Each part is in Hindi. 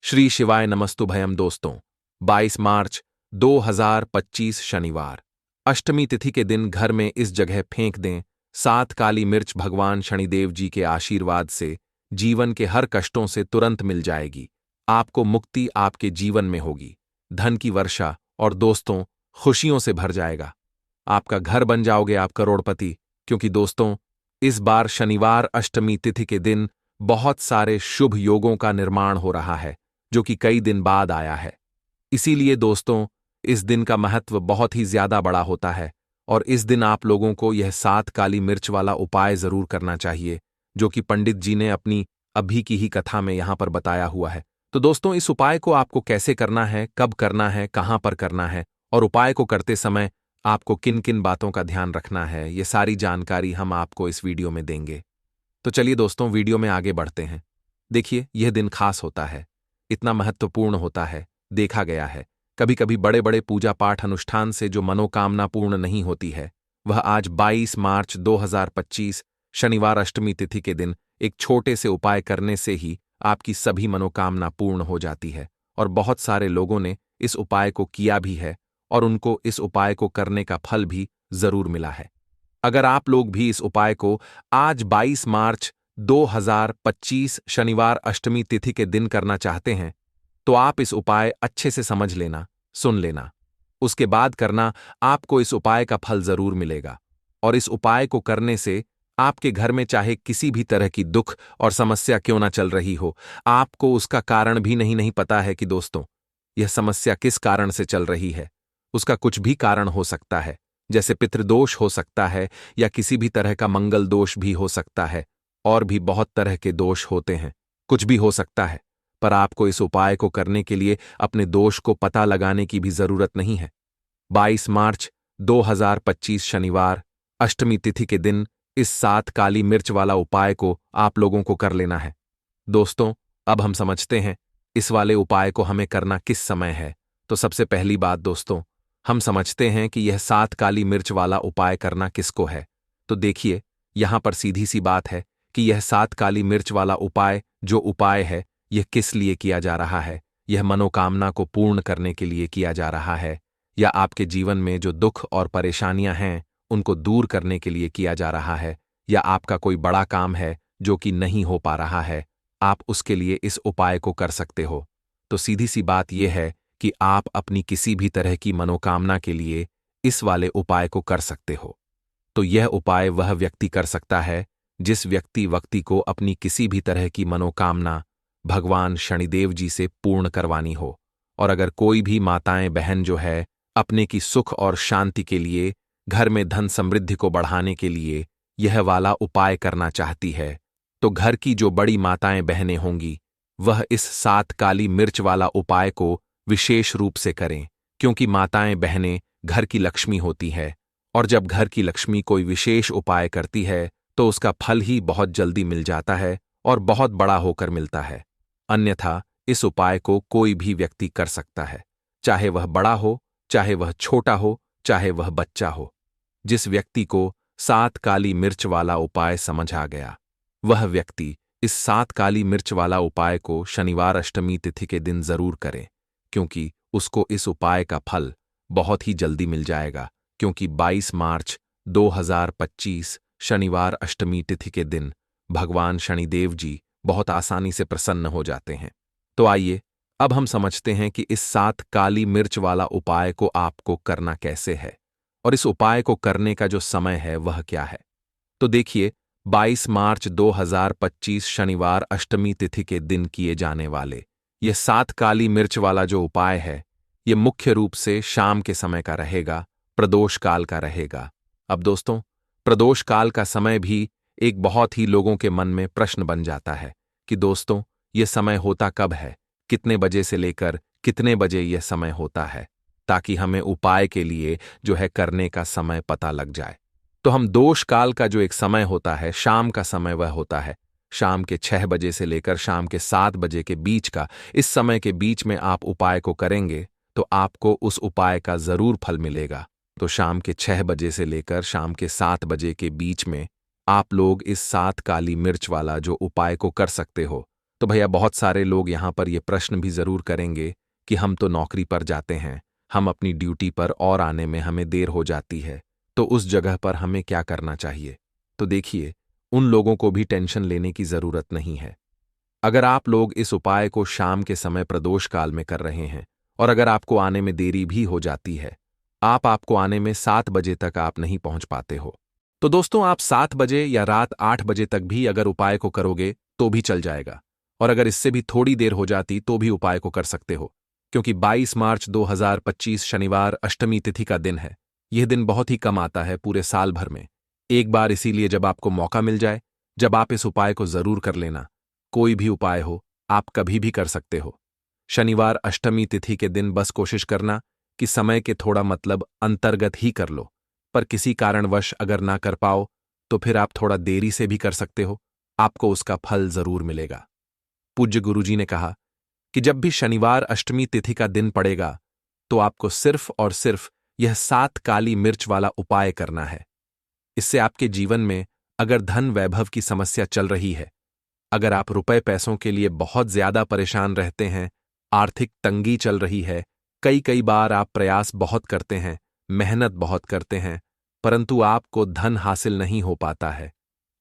श्री शिवाय नमस्तुभयम दोस्तों। 22 मार्च 2025 शनिवार, अष्टमी तिथि के दिन घर में इस जगह फेंक दें 7 काली मिर्च। भगवान शनिदेव जी के आशीर्वाद से जीवन के हर कष्टों से तुरंत मिल जाएगी। आपको मुक्ति आपके जीवन में होगी, धन की वर्षा और दोस्तों खुशियों से भर जाएगा। आपका घर बन जाओगे आप करोड़पति, क्योंकि दोस्तों इस बार शनिवार अष्टमी तिथि के दिन बहुत सारे शुभ योगों का निर्माण हो रहा है, जो कि कई दिन बाद आया है। इसीलिए दोस्तों इस दिन का महत्व बहुत ही ज्यादा बड़ा होता है और इस दिन आप लोगों को यह 7 काली मिर्च वाला उपाय जरूर करना चाहिए, जो कि पंडित जी ने अपनी अभी की ही कथा में यहां पर बताया हुआ है। तो दोस्तों इस उपाय को आपको कैसे करना है, कब करना है, कहां पर करना है और उपाय को करते समय आपको किन किन बातों का ध्यान रखना है, ये सारी जानकारी हम आपको इस वीडियो में देंगे। तो चलिए दोस्तों वीडियो में आगे बढ़ते हैं। देखिए यह दिन खास होता है, इतना महत्वपूर्ण होता है। देखा गया है कभी कभी बड़े बड़े पूजा पाठ अनुष्ठान से जो मनोकामना पूर्ण नहीं होती है, वह आज 22 मार्च 2025 शनिवार अष्टमी तिथि के दिन एक छोटे से उपाय करने से ही आपकी सभी मनोकामना पूर्ण हो जाती है। और बहुत सारे लोगों ने इस उपाय को किया भी है और उनको इस उपाय को करने का फल भी जरूर मिला है। अगर आप लोग भी इस उपाय को आज 22 मार्च 2025 शनिवार अष्टमी तिथि के दिन करना चाहते हैं, तो आप इस उपाय अच्छे से समझ लेना, सुन लेना, उसके बाद करना। आपको इस उपाय का फल जरूर मिलेगा और इस उपाय को करने से आपके घर में चाहे किसी भी तरह की दुख और समस्या क्यों ना चल रही हो, आपको उसका कारण भी नहीं पता है कि दोस्तों यह समस्या किस कारण से चल रही है। उसका कुछ भी कारण हो सकता है, जैसे पितृदोष हो सकता है या किसी भी तरह का मंगल दोष भी हो सकता है, और भी बहुत तरह के दोष होते हैं, कुछ भी हो सकता है। पर आपको इस उपाय को करने के लिए अपने दोष को पता लगाने की भी जरूरत नहीं है। 22 मार्च 2025 शनिवार अष्टमी तिथि के दिन इस 7 काली मिर्च वाला उपाय को आप लोगों को कर लेना है। दोस्तों अब हम समझते हैं इस वाले उपाय को हमें करना किस समय है। तो सबसे पहली बात दोस्तों, हम समझते हैं कि यह 7 काली मिर्च वाला उपाय करना किसको है। तो देखिए यहां पर सीधी सी बात है कि यह 7 काली मिर्च वाला उपाय जो उपाय है, यह किस लिए किया जा रहा है। यह मनोकामना को पूर्ण करने के लिए किया जा रहा है, या आपके जीवन में जो दुख और परेशानियां हैं उनको दूर करने के लिए किया जा रहा है, या आपका कोई बड़ा काम है जो कि नहीं हो पा रहा है, आप उसके लिए इस उपाय को कर सकते हो। तो सीधी सी बात यह है कि आप अपनी किसी भी तरह की मनोकामना के लिए इस वाले उपाय को कर सकते हो। तो यह उपाय वह व्यक्ति कर सकता है जिस व्यक्ति को अपनी किसी भी तरह की मनोकामना भगवान शनिदेव जी से पूर्ण करवानी हो। और अगर कोई भी माताएं बहन जो है अपने की सुख और शांति के लिए, घर में धन समृद्धि को बढ़ाने के लिए यह वाला उपाय करना चाहती है, तो घर की जो बड़ी माताएं बहनें होंगी वह इस 7 काली मिर्च वाला उपाय को विशेष रूप से करें, क्योंकि माताएं बहनें घर की लक्ष्मी होती है और जब घर की लक्ष्मी कोई विशेष उपाय करती है तो उसका फल ही बहुत जल्दी मिल जाता है और बहुत बड़ा होकर मिलता है। अन्यथा इस उपाय को कोई भी व्यक्ति कर सकता है, चाहे वह बड़ा हो, चाहे वह छोटा हो, चाहे वह बच्चा हो। जिस व्यक्ति को 7 काली मिर्च वाला उपाय समझ आ गया, वह व्यक्ति इस 7 काली मिर्च वाला उपाय को शनिवार अष्टमी तिथि के दिन जरूर करे, क्योंकि उसको इस उपाय का फल बहुत ही जल्दी मिल जाएगा। क्योंकि 22 मार्च 2025 शनिवार अष्टमी तिथि के दिन भगवान शनिदेव जी बहुत आसानी से प्रसन्न हो जाते हैं। तो आइए अब हम समझते हैं कि इस 7 काली मिर्च वाला उपाय को आपको करना कैसे है और इस उपाय को करने का जो समय है वह क्या है। तो देखिए 22 मार्च 2025 शनिवार अष्टमी तिथि के दिन किए जाने वाले यह 7 काली मिर्च वाला जो उपाय है, यह मुख्य रूप से शाम के समय का रहेगा, प्रदोष काल का रहेगा। अब दोस्तों प्रदोष काल का समय भी एक बहुत ही लोगों के मन में प्रश्न बन जाता है कि दोस्तों यह समय होता कब है, कितने बजे से लेकर कितने बजे यह समय होता है, ताकि हमें उपाय के लिए जो है करने का समय पता लग जाए। तो हम दोष काल का जो एक समय होता है, शाम का समय, वह होता है शाम के 6 बजे से लेकर शाम के 7 बजे के बीच का। इस समय के बीच में आप उपाय को करेंगे तो आपको उस उपाय का जरूर फल मिलेगा। तो शाम के 6 बजे से लेकर शाम के 7 बजे के बीच में आप लोग इस 7 काली मिर्च वाला जो उपाय को कर सकते हो। तो भैया बहुत सारे लोग यहाँ पर ये प्रश्न भी जरूर करेंगे कि हम तो नौकरी पर जाते हैं, हम अपनी ड्यूटी पर और आने में हमें देर हो जाती है, तो उस जगह पर हमें क्या करना चाहिए। तो देखिए, उन लोगों को भी टेंशन लेने की जरूरत नहीं है। अगर आप लोग इस उपाय को शाम के समय प्रदोष काल में कर रहे हैं और अगर आपको आने में देरी भी हो जाती है, आपको आने में 7 बजे तक आप नहीं पहुंच पाते हो, तो दोस्तों आप 7 बजे या रात 8 बजे तक भी अगर उपाय को करोगे तो भी चल जाएगा। और अगर इससे भी थोड़ी देर हो जाती तो भी उपाय को कर सकते हो, क्योंकि 22 मार्च 2025 शनिवार अष्टमी तिथि का दिन है। यह दिन बहुत ही कम आता है पूरे साल भर में, एक बार, इसीलिए जब आपको मौका मिल जाए, जब आप इस उपाय को जरूर कर लेना। कोई भी उपाय हो, आप कभी भी कर सकते हो। शनिवार अष्टमी तिथि के दिन बस कोशिश करना कि समय के थोड़ा मतलब अंतर्गत ही कर लो, पर किसी कारणवश अगर ना कर पाओ तो फिर आप थोड़ा देरी से भी कर सकते हो, आपको उसका फल जरूर मिलेगा। पूज्य गुरुजी ने कहा कि जब भी शनिवार अष्टमी तिथि का दिन पड़ेगा तो आपको सिर्फ और सिर्फ यह 7 काली मिर्च वाला उपाय करना है। इससे आपके जीवन में अगर धन वैभव की समस्या चल रही है, अगर आप रुपए पैसों के लिए बहुत ज्यादा परेशान रहते हैं, आर्थिक तंगी चल रही है, कई कई बार आप प्रयास बहुत करते हैं, मेहनत बहुत करते हैं, परंतु आपको धन हासिल नहीं हो पाता है,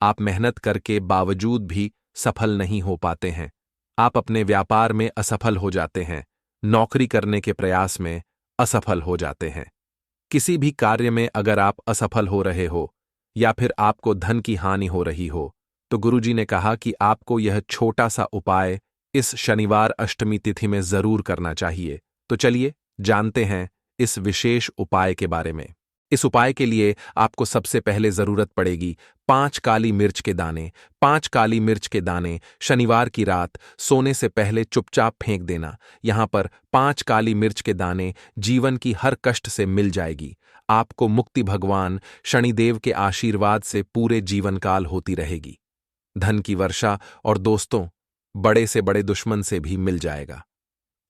आप मेहनत करके बावजूद भी सफल नहीं हो पाते हैं, आप अपने व्यापार में असफल हो जाते हैं, नौकरी करने के प्रयास में असफल हो जाते हैं, किसी भी कार्य में अगर आप असफल हो रहे हो या फिर आपको धन की हानि हो रही हो, तो गुरुजी ने कहा कि आपको यह छोटा सा उपाय इस शनिवार अष्टमी तिथि में जरूर करना चाहिए। तो चलिए जानते हैं इस विशेष उपाय के बारे में। इस उपाय के लिए आपको सबसे पहले जरूरत पड़ेगी 5 काली मिर्च के दाने। 5 काली मिर्च के दाने शनिवार की रात सोने से पहले चुपचाप फेंक देना। यहां पर 5 काली मिर्च के दाने जीवन की हर कष्ट से मिल जाएगी। आपको मुक्ति भगवान शनिदेव के आशीर्वाद से पूरे जीवन काल होती रहेगी। धन की वर्षा और दोस्तों, बड़े से बड़े दुश्मन से भी मिल जाएगा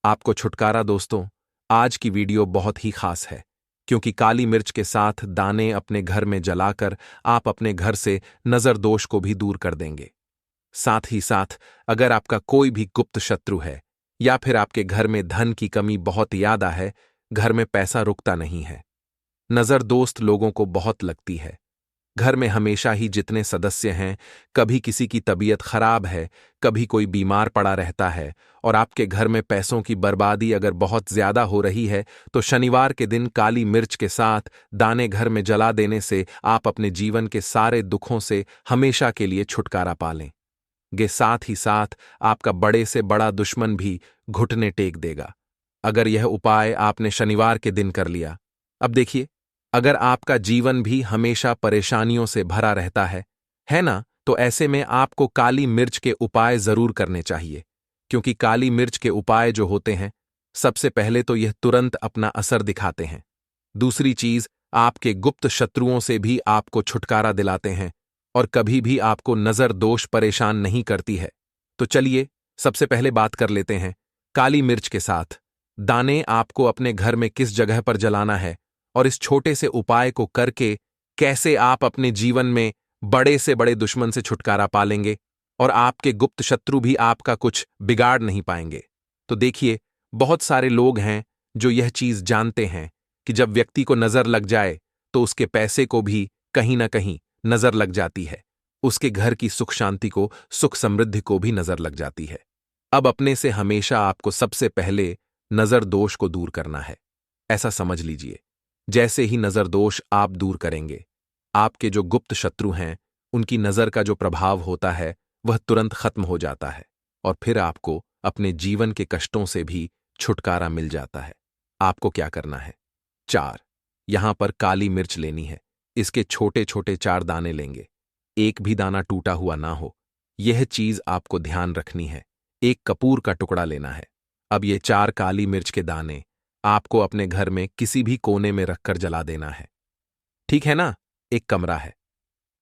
आपको छुटकारा। दोस्तों, आज की वीडियो बहुत ही खास है, क्योंकि काली मिर्च के साथ दाने अपने घर में जलाकर आप अपने घर से नजर दोष को भी दूर कर देंगे। साथ ही साथ अगर आपका कोई भी गुप्त शत्रु है या फिर आपके घर में धन की कमी बहुत ज्यादा है, घर में पैसा रुकता नहीं है, नजर दोस्त लोगों को बहुत लगती है, घर में हमेशा ही जितने सदस्य हैं, कभी किसी की तबीयत खराब है, कभी कोई बीमार पड़ा रहता है और आपके घर में पैसों की बर्बादी अगर बहुत ज्यादा हो रही है, तो शनिवार के दिन काली मिर्च के साथ दाने घर में जला देने से आप अपने जीवन के सारे दुखों से हमेशा के लिए छुटकारा पा लेंगे। साथ ही साथ आपका बड़े से बड़ा दुश्मन भी घुटने टेक देगा अगर यह उपाय आपने शनिवार के दिन कर लिया। अब देखिए, अगर आपका जीवन भी हमेशा परेशानियों से भरा रहता है ना, तो ऐसे में आपको काली मिर्च के उपाय जरूर करने चाहिए, क्योंकि काली मिर्च के उपाय जो होते हैं, सबसे पहले तो यह तुरंत अपना असर दिखाते हैं। दूसरी चीज, आपके गुप्त शत्रुओं से भी आपको छुटकारा दिलाते हैं और कभी भी आपको नजर दोष परेशान नहीं करती है। तो चलिए सबसे पहले बात कर लेते हैं काली मिर्च के साथ दाने आपको अपने घर में किस जगह पर जलाना है और इस छोटे से उपाय को करके कैसे आप अपने जीवन में बड़े से बड़े दुश्मन से छुटकारा पालेंगे और आपके गुप्त शत्रु भी आपका कुछ बिगाड़ नहीं पाएंगे। तो देखिए, बहुत सारे लोग हैं जो यह चीज जानते हैं कि जब व्यक्ति को नजर लग जाए तो उसके पैसे को भी कहीं ना कहीं नजर लग जाती है, उसके घर की सुख शांति को, सुख समृद्धि को भी नजर लग जाती है। अब अपने से हमेशा आपको सबसे पहले नजर दोष को दूर करना है। ऐसा समझ लीजिए, जैसे ही नजर दोष आप दूर करेंगे, आपके जो गुप्त शत्रु हैं उनकी नजर का जो प्रभाव होता है वह तुरंत खत्म हो जाता है और फिर आपको अपने जीवन के कष्टों से भी छुटकारा मिल जाता है। आपको क्या करना है, 4 यहां पर काली मिर्च लेनी है। इसके छोटे छोटे 4 दाने लेंगे, एक भी दाना टूटा हुआ ना हो, यह चीज आपको ध्यान रखनी है। एक कपूर का टुकड़ा लेना है। अब ये 4 काली मिर्च के दाने आपको अपने घर में किसी भी कोने में रखकर जला देना है। ठीक है ना? एक कमरा है,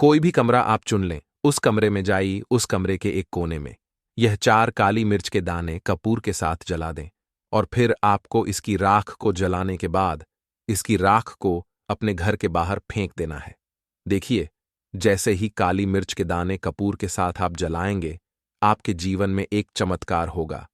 कोई भी कमरा आप चुन लें, उस कमरे में जाइए, उस कमरे के एक कोने में यह 4 काली मिर्च के दाने कपूर के साथ जला दें और फिर आपको इसकी राख को जलाने के बाद इसकी राख को अपने घर के बाहर फेंक देना है। देखिए, जैसे ही काली मिर्च के दाने कपूर के साथ आप जलाएंगे, आपके जीवन में एक चमत्कार होगा।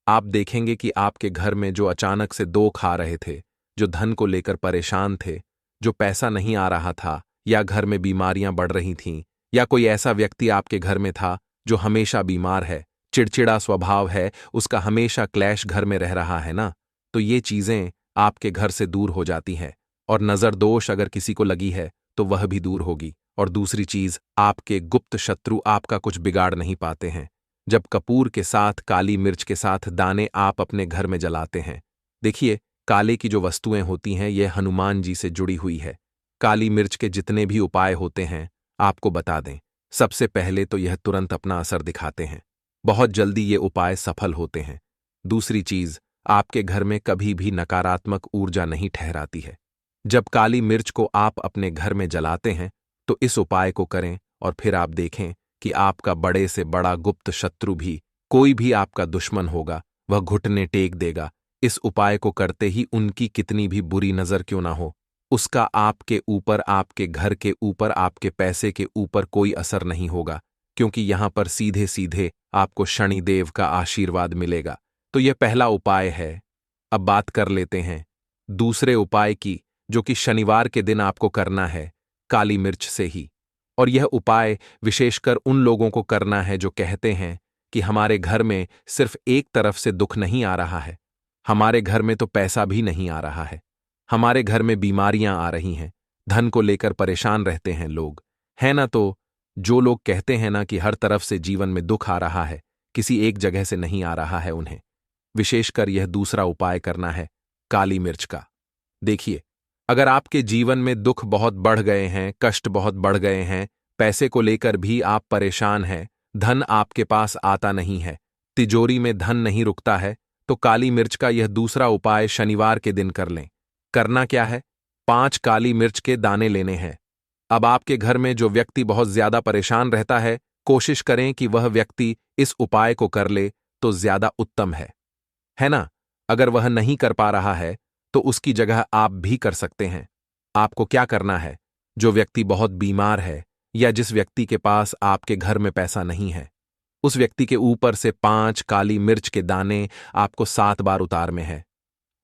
आप देखेंगे कि आपके घर में जो अचानक से दुख आ रहे थे, जो धन को लेकर परेशान थे, जो पैसा नहीं आ रहा था, या घर में बीमारियां बढ़ रही थीं, या कोई ऐसा व्यक्ति आपके घर में था जो हमेशा बीमार है, चिड़चिड़ा स्वभाव है, उसका हमेशा क्लैश घर में रह रहा है ना, तो ये चीजें आपके घर से दूर हो जाती हैं। और नजर दोष अगर किसी को लगी है तो वह भी दूर होगी। और दूसरी चीज, आपके गुप्त शत्रु आपका कुछ बिगाड़ नहीं पाते हैं। जब कपूर के साथ काली मिर्च के साथ दाने आप अपने घर में जलाते हैं, देखिए, काले की जो वस्तुएं होती हैं ये हनुमान जी से जुड़ी हुई है। काली मिर्च के जितने भी उपाय होते हैं आपको बता दें, सबसे पहले तो यह तुरंत अपना असर दिखाते हैं। बहुत जल्दी ये उपाय सफल होते हैं। दूसरी चीज, आपके घर में कभी भी नकारात्मक ऊर्जा नहीं ठहराती है। जब काली मिर्च को आप अपने घर में जलाते हैं तो इस उपाय को करें और फिर आप देखें कि आपका बड़े से बड़ा गुप्त शत्रु भी, कोई भी आपका दुश्मन होगा, वह घुटने टेक देगा। इस उपाय को करते ही उनकी कितनी भी बुरी नजर क्यों ना हो, उसका आपके ऊपर, आपके घर के ऊपर, आपके पैसे के ऊपर कोई असर नहीं होगा, क्योंकि यहां पर सीधे सीधे आपको शनिदेव का आशीर्वाद मिलेगा। तो यह पहला उपाय है। अब बात कर लेते हैं दूसरे उपाय की, जो कि शनिवार के दिन आपको करना है, काली मिर्च से ही। और यह उपाय विशेषकर उन लोगों को करना है जो कहते हैं कि हमारे घर में सिर्फ एक तरफ से दुख नहीं आ रहा है, हमारे घर में तो पैसा भी नहीं आ रहा है, हमारे घर में बीमारियां आ रही हैं, धन को लेकर परेशान रहते हैं लोग, है ना। तो जो लोग कहते हैं ना कि हर तरफ से जीवन में दुख आ रहा है, किसी एक जगह से नहीं आ रहा है, उन्हें विशेषकर यह दूसरा उपाय करना है, काली मिर्च का। देखिए, अगर आपके जीवन में दुख बहुत बढ़ गए हैं, कष्ट बहुत बढ़ गए हैं, पैसे को लेकर भी आप परेशान हैं, धन आपके पास आता नहीं है, तिजोरी में धन नहीं रुकता है, तो काली मिर्च का यह दूसरा उपाय शनिवार के दिन कर लें। करना क्या है? 5 काली मिर्च के दाने लेने हैं। अब आपके घर में जो व्यक्ति बहुत ज्यादा परेशान रहता है, कोशिश करें कि वह व्यक्ति इस उपाय को कर ले तो ज्यादा उत्तम है ना। अगर वह नहीं कर पा रहा है तो उसकी जगह आप भी कर सकते हैं। आपको क्या करना है? जो व्यक्ति बहुत बीमार है या जिस व्यक्ति के पास आपके घर में पैसा नहीं है, उस व्यक्ति के ऊपर से 5 काली मिर्च के दाने आपको 7 बार उतारने हैं।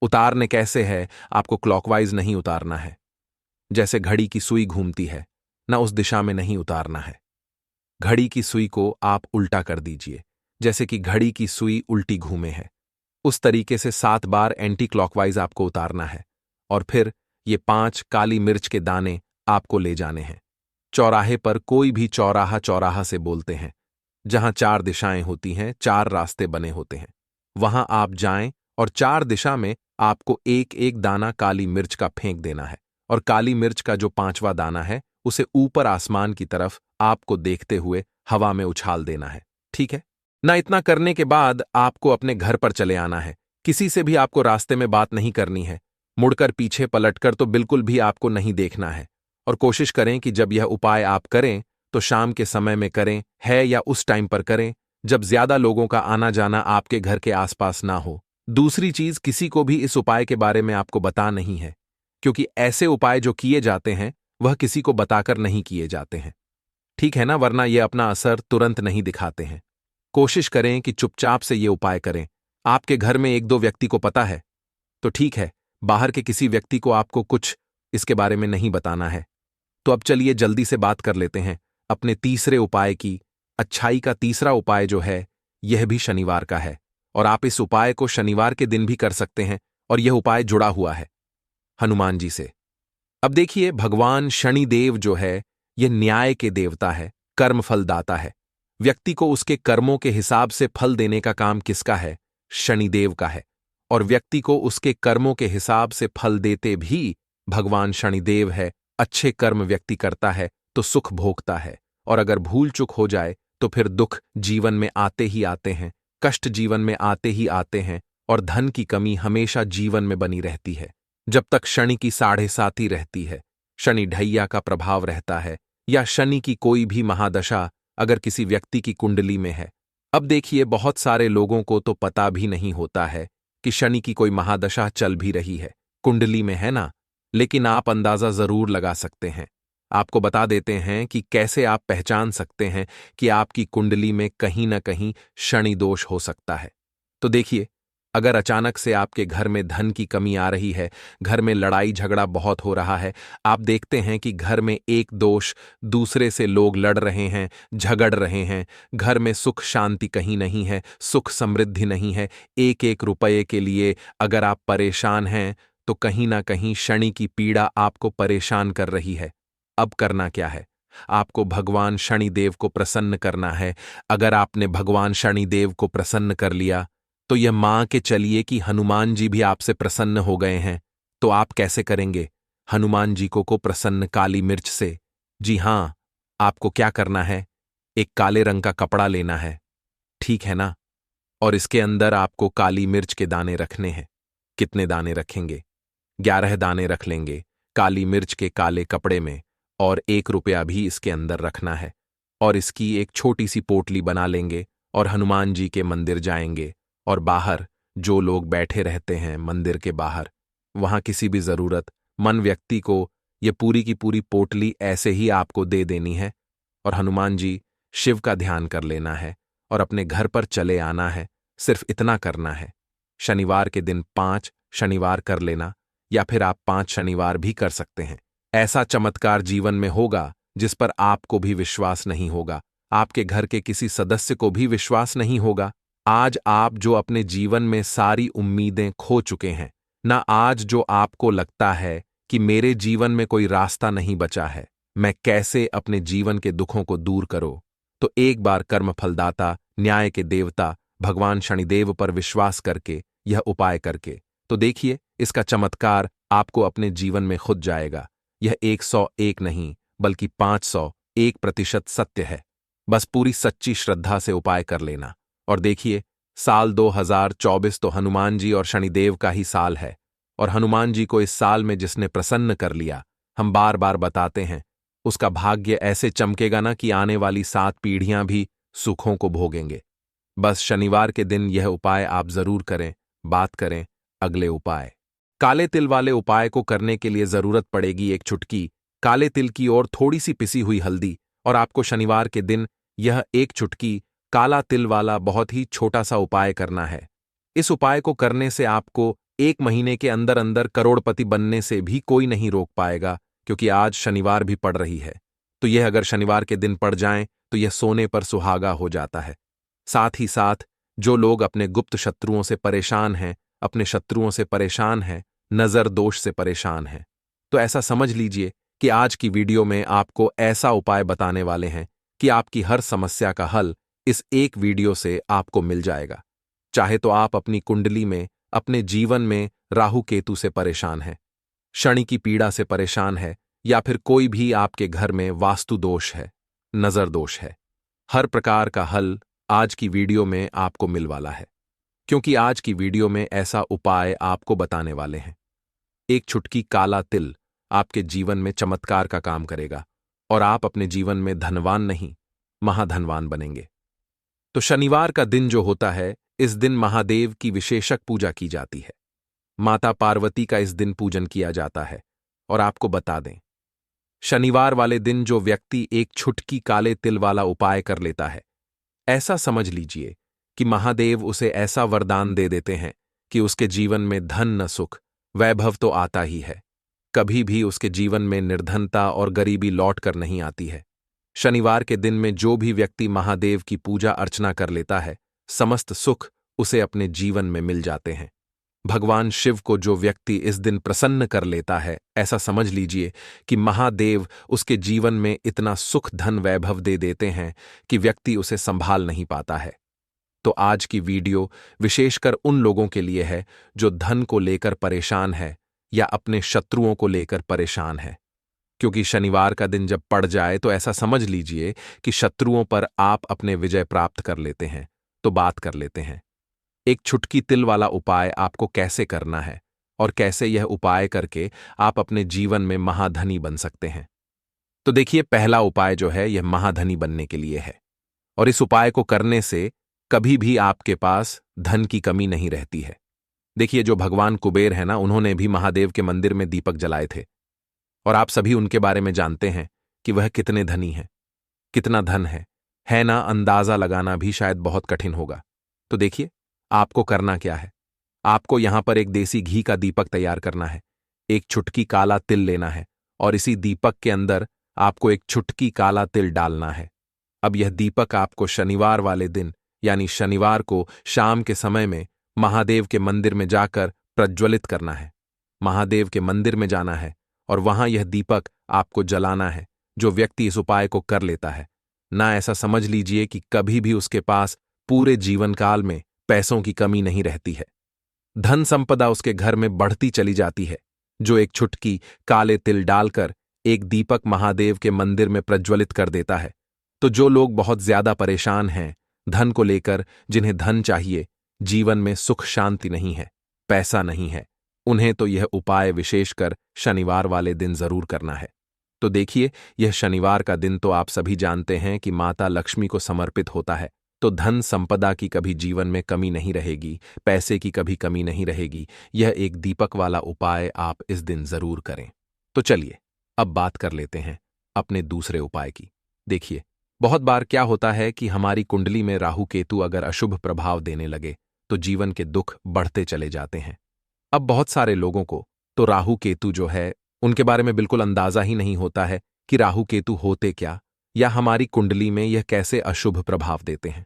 उतारने कैसे है? आपको क्लॉकवाइज नहीं उतारना है, जैसे घड़ी की सुई घूमती है ना, उस दिशा में नहीं उतारना है। घड़ी की सुई को आप उल्टा कर दीजिए, जैसे कि घड़ी की सुई उल्टी घूमे है, उस तरीके से 7 बार एंटी क्लॉकवाइज आपको उतारना है। और फिर ये 5 काली मिर्च के दाने आपको ले जाने हैं। चौराहे पर, कोई भी चौराहा चौराहा से बोलते हैं, जहां 4 दिशाएं होती हैं, 4 रास्ते बने होते हैं, वहां आप जाएं और 4 दिशा में आपको एक एक दाना काली मिर्च का फेंक देना है। और काली मिर्च का जो 5वां दाना है उसे ऊपर आसमान की तरफ आपको देखते हुए हवा में उछाल देना है, ठीक है ना। इतना करने के बाद आपको अपने घर पर चले आना है। किसी से भी आपको रास्ते में बात नहीं करनी है, मुड़कर पीछे पलटकर तो बिल्कुल भी आपको नहीं देखना है। और कोशिश करें कि जब यह उपाय आप करें तो शाम के समय में करें, है या उस टाइम पर करें जब ज्यादा लोगों का आना जाना आपके घर के आसपास ना हो। दूसरी चीज, किसी को भी इस उपाय के बारे में आपको बता नहीं है, क्योंकि ऐसे उपाय जो किए जाते हैं वह किसी को बताकर नहीं किए जाते हैं, ठीक है ना, वरना यह अपना असर तुरंत नहीं दिखाते हैं। कोशिश करें कि चुपचाप से ये उपाय करें। आपके घर में 1-2 व्यक्ति को पता है तो ठीक है, बाहर के किसी व्यक्ति को आपको कुछ इसके बारे में नहीं बताना है। तो अब चलिए जल्दी से बात कर लेते हैं अपने तीसरे उपाय की। अच्छाई का तीसरा उपाय जो है, यह भी शनिवार का है, और आप इस उपाय को शनिवार के दिन भी कर सकते हैं, और यह उपाय जुड़ा हुआ है हनुमान जी से। अब देखिए, भगवान शनिदेव जो है, यह न्याय के देवता है, कर्म फलदाता है। व्यक्ति को उसके कर्मों के हिसाब से फल देने का काम किसका है? शनिदेव का है। और व्यक्ति को उसके कर्मों के हिसाब से फल देते भी भगवान शनिदेव है। अच्छे कर्म व्यक्ति करता है तो सुख भोगता है, और अगर भूल चूक हो जाए तो फिर दुख जीवन में आते ही आते हैं, कष्ट जीवन में आते ही आते हैं, और धन की कमी हमेशा जीवन में बनी रहती है जब तक शनि की 7.5 रहती है, शनि ढैया का प्रभाव रहता है, या शनि की कोई भी महादशा अगर किसी व्यक्ति की कुंडली में है। अब देखिए, बहुत सारे लोगों को तो पता भी नहीं होता है कि शनि की कोई महादशा चल भी रही है, कुंडली में, है ना, लेकिन आप अंदाजा जरूर लगा सकते हैं। आपको बता देते हैं कि कैसे आप पहचान सकते हैं कि आपकी कुंडली में कहीं न कहीं शनि दोष हो सकता है। तो देखिए, अगर अचानक से आपके घर में धन की कमी आ रही है, घर में लड़ाई झगड़ा बहुत हो रहा है, आप देखते हैं कि घर में एक दोष दूसरे से लोग लड़ रहे हैं, झगड़ रहे हैं, घर में सुख शांति कहीं नहीं है, सुख समृद्धि नहीं है, एक-एक रुपये के लिए अगर आप परेशान हैं, तो कहीं न कहीं शनि की पीड़ा आपको परेशान कर रही है। अब करना क्या है? आपको भगवान शनिदेव को प्रसन्न करना है। अगर आपने भगवान शनिदेव को प्रसन्न कर लिया, तो यह मान के चलिए कि हनुमान जी भी आपसे प्रसन्न हो गए हैं। तो आप कैसे करेंगे? हनुमान जी को प्रसन्न काली मिर्च से। जी हां, आपको क्या करना है? एक काले रंग का कपड़ा लेना है, ठीक है ना? और इसके अंदर आपको काली मिर्च के दाने रखने हैं। कितने दाने रखेंगे? 11 दाने रख लेंगे काली मिर्च के काले कपड़े में, और 1 रुपया भी इसके अंदर रखना है। और इसकी एक छोटी सी पोटली बना लेंगे और हनुमान जी के मंदिर जाएंगे, और बाहर जो लोग बैठे रहते हैं मंदिर के बाहर, वहां किसी भी जरूरतमंद व्यक्ति को ये पूरी की पूरी पोटली ऐसे ही आपको दे देनी है, और हनुमान जी शिव का ध्यान कर लेना है और अपने घर पर चले आना है। सिर्फ इतना करना है। शनिवार के दिन 5 शनिवार कर लेना, या फिर आप 5 शनिवार भी कर सकते हैं। ऐसा चमत्कार जीवन में होगा जिस पर आपको भी विश्वास नहीं होगा, आपके घर के किसी सदस्य को भी विश्वास नहीं होगा। आज आप जो अपने जीवन में सारी उम्मीदें खो चुके हैं ना, आज जो आपको लगता है कि मेरे जीवन में कोई रास्ता नहीं बचा है, मैं कैसे अपने जीवन के दुखों को दूर करूं, तो एक बार कर्म फलदाता न्याय के देवता भगवान शनिदेव पर विश्वास करके यह उपाय करके तो देखिए, इसका चमत्कार आपको अपने जीवन में खुद जाएगा। यह 101 नहीं बल्कि 501% सत्य है। बस पूरी सच्ची श्रद्धा से उपाय कर लेना। और देखिए, साल 2024 तो हनुमान जी और शनिदेव का ही साल है, और हनुमान जी को इस साल में जिसने प्रसन्न कर लिया, हम बार बार बताते हैं, उसका भाग्य ऐसे चमकेगा ना कि आने वाली 7 पीढ़ियां भी सुखों को भोगेंगे। बस शनिवार के दिन यह उपाय आप जरूर करें। बात करें अगले उपाय। काले तिल वाले उपाय को करने के लिए जरूरत पड़ेगी एक चुटकी काले तिल की और थोड़ी सी पिसी हुई हल्दी, और आपको शनिवार के दिन यह एक चुटकी काला तिल वाला बहुत ही छोटा सा उपाय करना है। इस उपाय को करने से आपको 1 महीने के अंदर अंदर करोड़पति बनने से भी कोई नहीं रोक पाएगा, क्योंकि आज शनिवार भी पड़ रही है। तो यह अगर शनिवार के दिन पड़ जाएं तो यह सोने पर सुहागा हो जाता है। साथ ही साथ जो लोग अपने गुप्त शत्रुओं से परेशान हैं, अपने शत्रुओं से परेशान हैं, नजर दोष से परेशान हैं, तो ऐसा समझ लीजिए कि आज की वीडियो में आपको ऐसा उपाय बताने वाले हैं कि आपकी हर समस्या का हल इस एक वीडियो से आपको मिल जाएगा। चाहे तो आप अपनी कुंडली में, अपने जीवन में राहु केतु से परेशान हैं, शनि की पीड़ा से परेशान है, या फिर कोई भी आपके घर में वास्तु दोष है, नजर दोष है, हर प्रकार का हल आज की वीडियो में आपको मिल वाला है। क्योंकि आज की वीडियो में ऐसा उपाय आपको बताने वाले हैं। एक चुटकी काला तिल आपके जीवन में चमत्कार का काम करेगा, और आप अपने जीवन में धनवान नहीं, महाधनवान बनेंगे। तो शनिवार का दिन जो होता है, इस दिन महादेव की विशेषक पूजा की जाती है। माता पार्वती का इस दिन पूजन किया जाता है। और आपको बता दें, शनिवार वाले दिन जो व्यक्ति एक चुटकी काले तिल वाला उपाय कर लेता है, ऐसा समझ लीजिए कि महादेव उसे ऐसा वरदान दे देते हैं कि उसके जीवन में धन न सुख, वैभव तो आता ही है, कभी भी उसके जीवन में निर्धनता और गरीबी लौट कर नहीं आती है। शनिवार के दिन में जो भी व्यक्ति महादेव की पूजा अर्चना कर लेता है, समस्त सुख उसे अपने जीवन में मिल जाते हैं। भगवान शिव को जो व्यक्ति इस दिन प्रसन्न कर लेता है, ऐसा समझ लीजिए कि महादेव उसके जीवन में इतना सुख धन वैभव दे देते हैं कि व्यक्ति उसे संभाल नहीं पाता है। तो आज की वीडियो विशेषकर उन लोगों के लिए है जो धन को लेकर परेशान है या अपने शत्रुओं को लेकर परेशान है। क्योंकि शनिवार का दिन जब पड़ जाए तो ऐसा समझ लीजिए कि शत्रुओं पर आप अपने विजय प्राप्त कर लेते हैं। तो बात कर लेते हैं, एक चुटकी तिल वाला उपाय आपको कैसे करना है और कैसे यह उपाय करके आप अपने जीवन में महाधनी बन सकते हैं। तो देखिए, पहला उपाय जो है यह महाधनी बनने के लिए है, और इस उपाय को करने से कभी भी आपके पास धन की कमी नहीं रहती है। देखिए, जो भगवान कुबेर है ना, उन्होंने भी महादेव के मंदिर में दीपक जलाए थे, और आप सभी उनके बारे में जानते हैं कि वह कितने धनी हैं, कितना धन है ना, अंदाजा लगाना भी शायद बहुत कठिन होगा। तो देखिए, आपको करना क्या है। आपको यहां पर एक देसी घी का दीपक तैयार करना है, एक चुटकी काला तिल लेना है और इसी दीपक के अंदर आपको एक चुटकी काला तिल डालना है। अब यह दीपक आपको शनिवार वाले दिन यानी शनिवार को शाम के समय में महादेव के मंदिर में जाकर प्रज्वलित करना है। महादेव के मंदिर में जाना है और वहां यह दीपक आपको जलाना है। जो व्यक्ति इस उपाय को कर लेता है ना, ऐसा समझ लीजिए कि कभी भी उसके पास पूरे जीवन काल में पैसों की कमी नहीं रहती है। धन संपदा उसके घर में बढ़ती चली जाती है। जो एक चुटकी काले तिल डालकर एक दीपक महादेव के मंदिर में प्रज्वलित कर देता है, तो जो लोग बहुत ज्यादा परेशान हैं धन को लेकर, जिन्हें धन चाहिए, जीवन में सुख शांति नहीं है, पैसा नहीं है, उन्हें तो यह उपाय विशेषकर शनिवार वाले दिन जरूर करना है। तो देखिए, यह शनिवार का दिन तो आप सभी जानते हैं कि माता लक्ष्मी को समर्पित होता है, तो धन संपदा की कभी जीवन में कमी नहीं रहेगी, पैसे की कभी कमी नहीं रहेगी। यह एक दीपक वाला उपाय आप इस दिन जरूर करें। तो चलिए अब बात कर लेते हैं अपने दूसरे उपाय की। देखिए, बहुत बार क्या होता है कि हमारी कुंडली में राहु केतु अगर अशुभ प्रभाव देने लगे तो जीवन के दुख बढ़ते चले जाते हैं। अब बहुत सारे लोगों को तो राहु केतु जो है उनके बारे में बिल्कुल अंदाजा ही नहीं होता है कि राहु केतु होते क्या, या हमारी कुंडली में यह कैसे अशुभ प्रभाव देते हैं।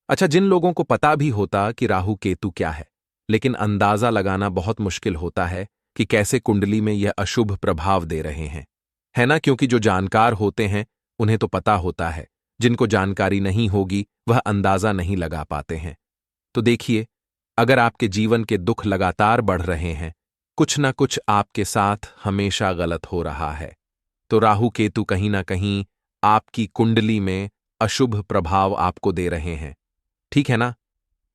अच्छा, जिन लोगों को पता भी होता कि राहु केतु क्या है, लेकिन अंदाजा लगाना बहुत मुश्किल होता है कि कैसे कुंडली में यह अशुभ प्रभाव दे रहे हैं, है ना। क्योंकि जो जानकार होते हैं उन्हें तो पता होता है, जिनको जानकारी नहीं होगी वह अंदाजा नहीं लगा पाते हैं। तो देखिए, अगर आपके जीवन के दुख लगातार बढ़ रहे हैं, कुछ ना कुछ आपके साथ हमेशा गलत हो रहा है, तो राहु केतु कहीं ना कहीं आपकी कुंडली में अशुभ प्रभाव आपको दे रहे हैं, ठीक है ना।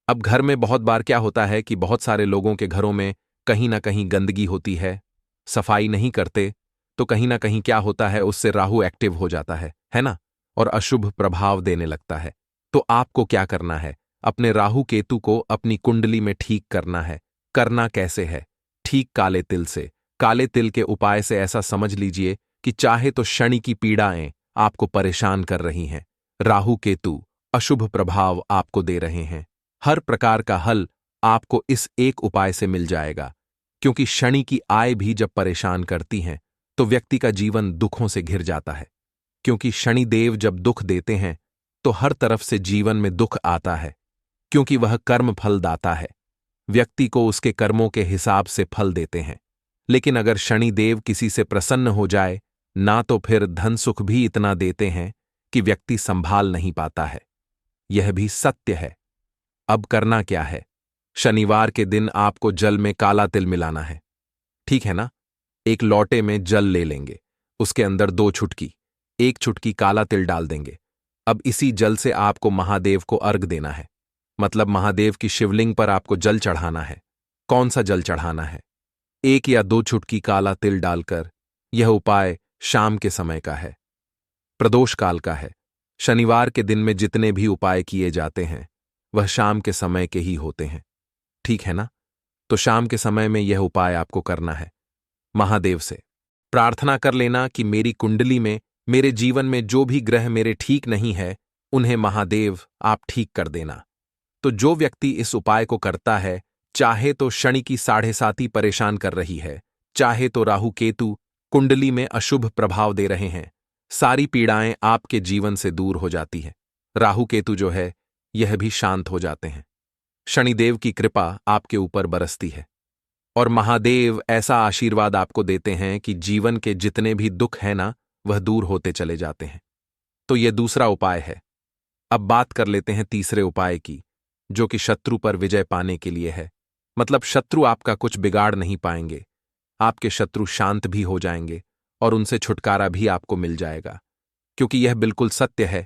अब घर में बहुत बार क्या होता है कि बहुत सारे लोगों के घरों में कहीं ना कहीं गंदगी होती है, सफाई नहीं करते, तो कहीं ना कहीं क्या होता है, उससे राहु एक्टिव हो जाता है ना, और अशुभ प्रभाव देने लगता है। तो आपको क्या करना है, अपने राहु केतु को अपनी कुंडली में ठीक करना है। करना कैसे है, ठीक काले तिल से। काले तिल के उपाय से ऐसा समझ लीजिए कि चाहे तो शनि की पीड़ाएं आपको परेशान कर रही हैं, राहु केतु अशुभ प्रभाव आपको दे रहे हैं, हर प्रकार का हल आपको इस एक उपाय से मिल जाएगा। क्योंकि शनि की आय भी जब परेशान करती हैं तो व्यक्ति का जीवन दुखों से घिर जाता है। क्योंकि शनि देव जब दुख देते हैं तो हर तरफ से जीवन में दुख आता है, क्योंकि वह कर्म फल दाता है, व्यक्ति को उसके कर्मों के हिसाब से फल देते हैं। लेकिन अगर शनि देव किसी से प्रसन्न हो जाए ना, तो फिर धन सुख भी इतना देते हैं कि व्यक्ति संभाल नहीं पाता है। यह भी सत्य है। अब करना क्या है, शनिवार के दिन आपको जल में काला तिल मिलाना है, ठीक है ना। एक लोटे में जल ले लेंगे, उसके अंदर 2 चुटकी, 1 चुटकी काला तिल डाल देंगे। अब इसी जल से आपको महादेव को अर्घ देना है, मतलब महादेव की शिवलिंग पर आपको जल चढ़ाना है। कौन सा जल चढ़ाना है, 1 या 2 चुटकी काला तिल डालकर। यह उपाय शाम के समय का है, प्रदोष काल का है। शनिवार के दिन में जितने भी उपाय किए जाते हैं वह शाम के समय के ही होते हैं, ठीक है ना। तो शाम के समय में यह उपाय आपको करना है। महादेव से प्रार्थना कर लेना कि मेरी कुंडली में, मेरे जीवन में जो भी ग्रह मेरे ठीक नहीं है उन्हें महादेव आप ठीक कर देना। तो जो व्यक्ति इस उपाय को करता है, चाहे तो शनि की 7.5 परेशान कर रही है, चाहे तो राहु केतु कुंडली में अशुभ प्रभाव दे रहे हैं, सारी पीड़ाएं आपके जीवन से दूर हो जाती है। राहु केतु जो है यह भी शांत हो जाते हैं, शनिदेव की कृपा आपके ऊपर बरसती है और महादेव ऐसा आशीर्वाद आपको देते हैं कि जीवन के जितने भी दुख हैं ना, वह दूर होते चले जाते हैं। तो यह दूसरा उपाय है। अब बात कर लेते हैं तीसरे उपाय की, जो कि शत्रु पर विजय पाने के लिए है। मतलब शत्रु आपका कुछ बिगाड़ नहीं पाएंगे, आपके शत्रु शांत भी हो जाएंगे और उनसे छुटकारा भी आपको मिल जाएगा। क्योंकि यह बिल्कुल सत्य है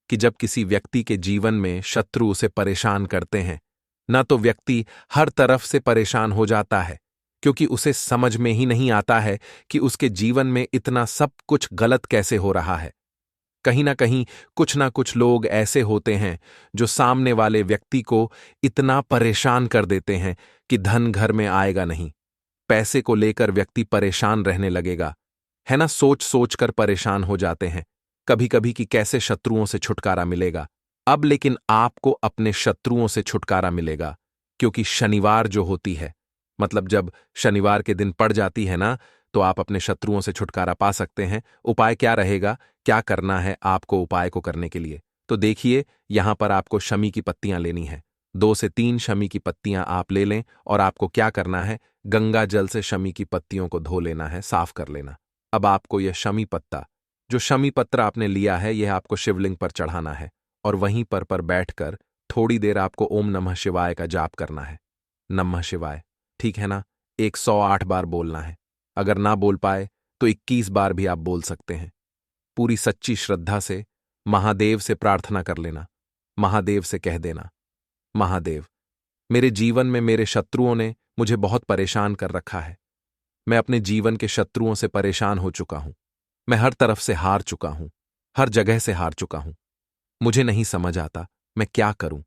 कि जब किसी व्यक्ति के जीवन में शत्रु उसे परेशान करते हैं ना, तो व्यक्ति हर तरफ से परेशान हो जाता है, क्योंकि उसे समझ में ही नहीं आता है कि उसके जीवन में इतना सब कुछ गलत कैसे हो रहा है। कहीं ना कुछ लोग ऐसे होते हैं जो सामने वाले व्यक्ति को इतना परेशान कर देते हैं कि धन घर में आएगा नहीं, पैसे को लेकर व्यक्ति परेशान रहने लगेगा, है ना, सोच सोच कर परेशान हो जाते हैं कभी कभी कि कैसे शत्रुओं से छुटकारा मिलेगा। अब लेकिन आपको अपने शत्रुओं से छुटकारा मिलेगा, क्योंकि शनिवार जो होती है, मतलब जब शनिवार के दिन पड़ जाती है ना, तो आप अपने शत्रुओं से छुटकारा पा सकते हैं। उपाय क्या रहेगा, क्या करना है आपको उपाय को करने के लिए? तो देखिए, यहां पर आपको शमी की पत्तियां लेनी है। 2 से 3 शमी की पत्तियां आप ले लें और आपको क्या करना है, गंगा जल से शमी की पत्तियों को धो लेना है, साफ कर लेना। अब आपको यह शमी पत्ता, जो शमी पत्र आपने लिया है, यह आपको शिवलिंग पर चढ़ाना है और वहीं पर बैठकर थोड़ी देर आपको ओम नमः शिवाय का जाप करना है। नमः शिवाय, ठीक है ना? 108 बार बोलना है। अगर ना बोल पाए तो 21 बार भी आप बोल सकते हैं। पूरी सच्ची श्रद्धा से महादेव से प्रार्थना कर लेना। महादेव से कह देना, महादेव, मेरे जीवन में मेरे शत्रुओं ने मुझे बहुत परेशान कर रखा है। मैं अपने जीवन के शत्रुओं से परेशान हो चुका हूं। मैं हर तरफ से हार चुका हूं, हर जगह से हार चुका हूं। मुझे नहीं समझ आता मैं क्या करूं।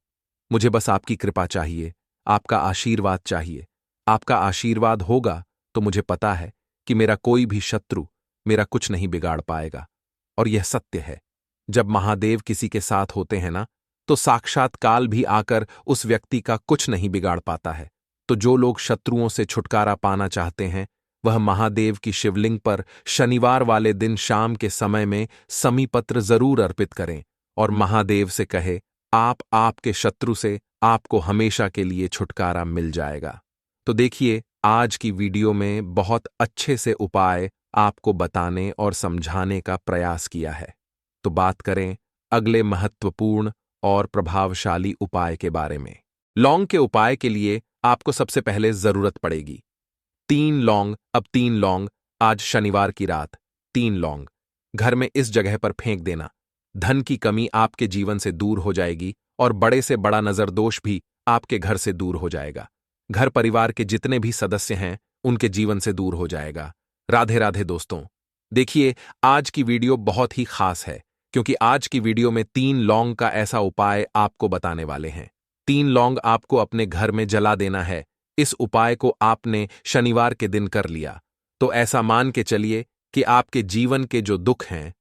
मुझे बस आपकी कृपा चाहिए, आपका आशीर्वाद चाहिए। आपका आशीर्वाद होगा तो मुझे पता है कि मेरा कोई भी शत्रु मेरा कुछ नहीं बिगाड़ पाएगा। और यह सत्य है, जब महादेव किसी के साथ होते हैं ना, तो साक्षात काल भी आकर उस व्यक्ति का कुछ नहीं बिगाड़ पाता है। तो जो लोग शत्रुओं से छुटकारा पाना चाहते हैं, वह महादेव की शिवलिंग पर शनिवार वाले दिन शाम के समय में समीपत्र जरूर अर्पित करें और महादेव से कहे, आप आपके शत्रु से आपको हमेशा के लिए छुटकारा मिल जाएगा। तो देखिए, आज की वीडियो में बहुत अच्छे से उपाय आपको बताने और समझाने का प्रयास किया है। तो बात करें अगले महत्वपूर्ण और प्रभावशाली उपाय के बारे में। लौंग के उपाय के लिए आपको सबसे पहले जरूरत पड़ेगी 3 लौंग। अब 3 लौंग, आज शनिवार की रात 3 लौंग घर में इस जगह पर फेंक देना। धन की कमी आपके जीवन से दूर हो जाएगी और बड़े से बड़ा नजरदोष भी आपके घर से दूर हो जाएगा। घर परिवार के जितने भी सदस्य हैं, उनके जीवन से दूर हो जाएगा। राधे राधे दोस्तों। देखिए, आज की वीडियो बहुत ही खास है, क्योंकि आज की वीडियो में 3 लौंग का ऐसा उपाय आपको बताने वाले हैं। 3 लौंग आपको अपने घर में जला देना है। इस उपाय को आपने शनिवार के दिन कर लिया तो ऐसा मान के चलिए कि आपके जीवन के जो दुख हैं,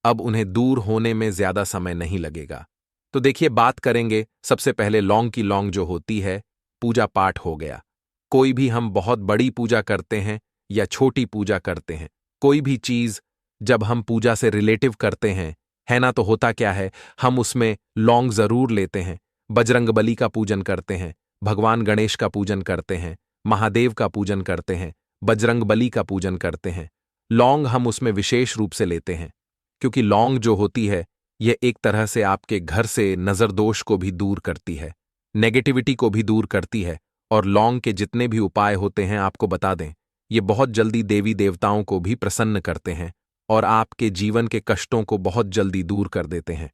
अब उन्हें दूर होने में ज्यादा समय नहीं लगेगा। तो देखिए, बात करेंगे सबसे पहले लौंग की। लौंग जो होती है, पूजा पाठ हो गया। कोई भी हम बहुत बड़ी पूजा करते हैं या छोटी पूजा करते हैं, कोई भी चीज जब हम पूजा से रिलेटिव करते हैं, है ना, तो होता क्या है, हम उसमें लौंग जरूर लेते हैं। बजरंगबली का पूजन करते हैं, भगवान गणेश का पूजन करते हैं, महादेव का पूजन करते हैं, बजरंगबली का पूजन करते हैं। लौंग हम उसमें विशेष रूप से लेते हैं, क्योंकि लौंग जो होती है, यह एक तरह से आपके घर से नजरदोष को भी दूर करती है, नेगेटिविटी को भी दूर करती है। और लौंग के जितने भी उपाय होते हैं, आपको बता दें, ये बहुत जल्दी देवी देवताओं को भी प्रसन्न करते हैं और आपके जीवन के कष्टों को बहुत जल्दी दूर कर देते हैं।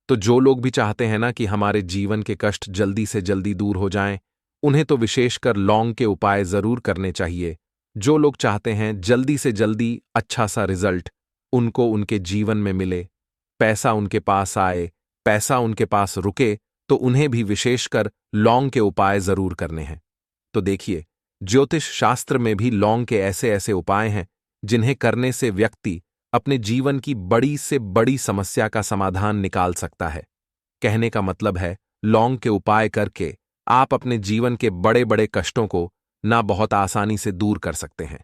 तो जो लोग भी चाहते हैं ना कि हमारे जीवन के कष्ट जल्दी से जल्दी दूर हो जाएं, उन्हें तो विशेषकर लौंग के उपाय जरूर करने चाहिए। जो लोग चाहते हैं जल्दी से जल्दी अच्छा सा रिजल्ट उनको उनके जीवन में मिले, पैसा उनके पास आए, पैसा उनके पास रुके, तो उन्हें भी विशेषकर लौंग के उपाय जरूर करने हैं। तो देखिए, ज्योतिष शास्त्र में भी लौंग के ऐसे ऐसे उपाय हैं जिन्हें करने से व्यक्ति अपने जीवन की बड़ी से बड़ी समस्या का समाधान निकाल सकता है। कहने का मतलब है, लौंग के उपाय करके आप अपने जीवन के बड़े बड़े कष्टों को ना बहुत आसानी से दूर कर सकते हैं।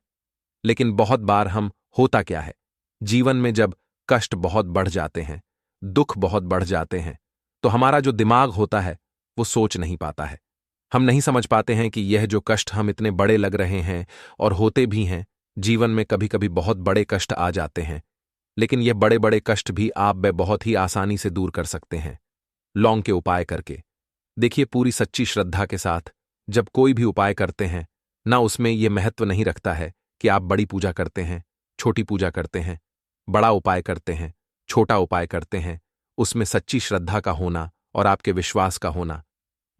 लेकिन बहुत बार हम होता क्या है, जीवन में जब कष्ट बहुत बढ़ जाते हैं, दुख बहुत बढ़ जाते हैं, तो हमारा जो दिमाग होता है वो सोच नहीं पाता है। हम नहीं समझ पाते हैं कि यह जो कष्ट हम इतने बड़े लग रहे हैं, और होते भी हैं, जीवन में कभी कभी बहुत बड़े कष्ट आ जाते हैं, लेकिन यह बड़े बड़े कष्ट भी आप बहुत ही आसानी से दूर कर सकते हैं लौंग के उपाय करके। देखिए, पूरी सच्ची श्रद्धा के साथ जब कोई भी उपाय करते हैं ना, उसमें यह महत्व नहीं रखता है कि आप बड़ी पूजा करते हैं, छोटी पूजा करते हैं, बड़ा उपाय करते हैं, छोटा उपाय करते हैं। उसमें सच्ची श्रद्धा का होना और आपके विश्वास का होना,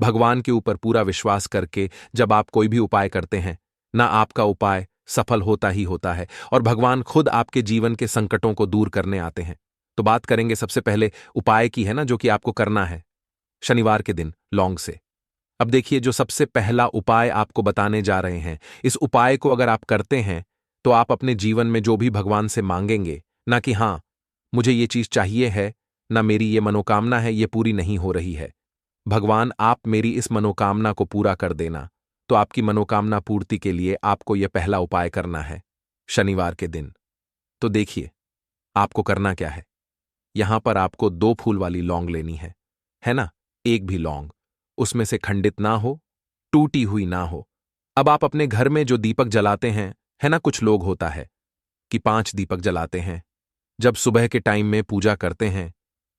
भगवान के ऊपर पूरा विश्वास करके जब आप कोई भी उपाय करते हैं ना, आपका उपाय सफल होता ही होता है और भगवान खुद आपके जीवन के संकटों को दूर करने आते हैं। तो बात करेंगे सबसे पहले उपाय की, है ना, जो कि आपको करना है शनिवार के दिन लौंग से। अब देखिए, जो सबसे पहला उपाय आपको बताने जा रहे हैं, इस उपाय को अगर आप करते हैं तो आप अपने जीवन में जो भी भगवान से मांगेंगे, ना कि हाँ मुझे ये चीज चाहिए है, ना मेरी ये मनोकामना है ये पूरी नहीं हो रही है, भगवान आप मेरी इस मनोकामना को पूरा कर देना, तो आपकी मनोकामना पूर्ति के लिए आपको यह पहला उपाय करना है शनिवार के दिन। तो देखिए आपको करना क्या है। यहां पर आपको 2 फूल वाली लौंग लेनी है ना। एक भी लौंग उसमें से खंडित ना हो, टूटी हुई ना हो। अब आप अपने घर में जो दीपक जलाते हैं, है ना, कुछ लोग होता है कि 5 दीपक जलाते हैं जब सुबह के टाइम में पूजा करते हैं।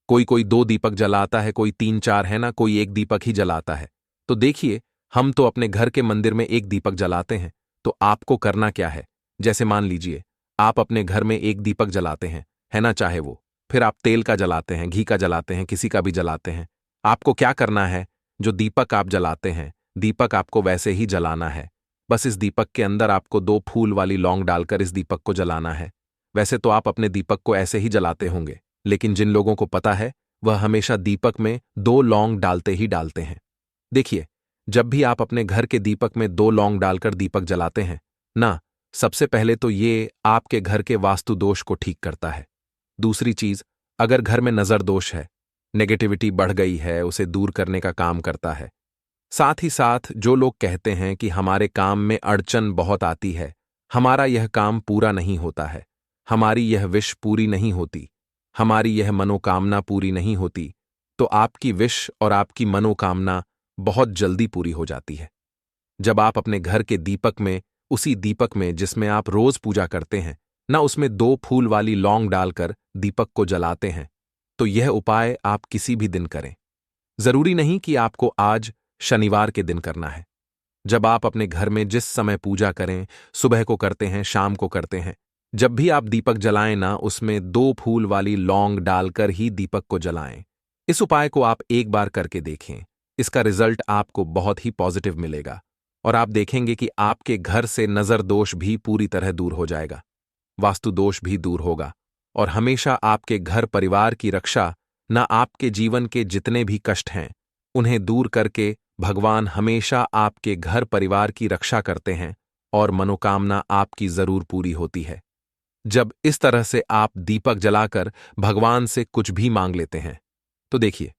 कोई कोई 2 दीपक जलाता है, कोई 3-4, है ना, कोई 1 दीपक ही जलाता है। तो देखिए हम तो अपने घर के मंदिर में 1 दीपक जलाते हैं। तो आपको करना क्या है, जैसे मान लीजिए आप अपने घर में 1 दीपक जलाते हैं, है ना, चाहे वो फिर आप तेल का जलाते हैं, घी का जलाते हैं, किसी का भी जलाते हैं। आपको क्या करना है, जो दीपक आप जलाते हैं, दीपक आपको वैसे ही जलाना है। बस इस दीपक के अंदर आपको 2 फूल वाली लौंग डालकर इस दीपक को जलाना है। वैसे तो आप अपने दीपक को ऐसे ही जलाते होंगे, लेकिन जिन लोगों को पता है वह हमेशा दीपक में 2 लौंग डालते ही डालते हैं। देखिए जब भी आप अपने घर के दीपक में 2 लौंग डालकर दीपक जलाते हैं ना, सबसे पहले तो ये आपके घर के वास्तु दोष को ठीक करता है। दूसरी चीज, अगर घर में नजर दोष है, नेगेटिविटी बढ़ गई है, उसे दूर करने का काम करता है। साथ ही साथ जो लोग कहते हैं कि हमारे काम में अड़चन बहुत आती है, हमारा यह काम पूरा नहीं होता है, हमारी यह विश पूरी नहीं होती, हमारी यह मनोकामना पूरी नहीं होती, तो आपकी विश और आपकी मनोकामना बहुत जल्दी पूरी हो जाती है। जब आप अपने घर के दीपक में, उसी दीपक में जिसमें आप रोज पूजा करते हैं ना, उसमें 2 फूल वाली लौंग डालकर दीपक को जलाते हैं, तो यह उपाय आप किसी भी दिन करें। जरूरी नहीं कि आपको आज शनिवार के दिन करना है। जब आप अपने घर में जिस समय पूजा करें, सुबह को करते हैं, शाम को करते हैं, जब भी आप दीपक जलाएं ना, उसमें 2 फूल वाली लौंग डालकर ही दीपक को जलाएं। इस उपाय को आप एक बार करके देखें, इसका रिजल्ट आपको बहुत ही पॉजिटिव मिलेगा और आप देखेंगे कि आपके घर से नजर दोष भी पूरी तरह दूर हो जाएगा, वास्तु दोष भी दूर होगा और हमेशा आपके घर परिवार की रक्षा, न आपके जीवन के जितने भी कष्ट हैं उन्हें दूर करके भगवान हमेशा आपके घर परिवार की रक्षा करते हैं और मनोकामना आपकी जरूर पूरी होती है। जब इस तरह से आप दीपक जलाकर भगवान से कुछ भी मांग लेते हैं, तो देखिए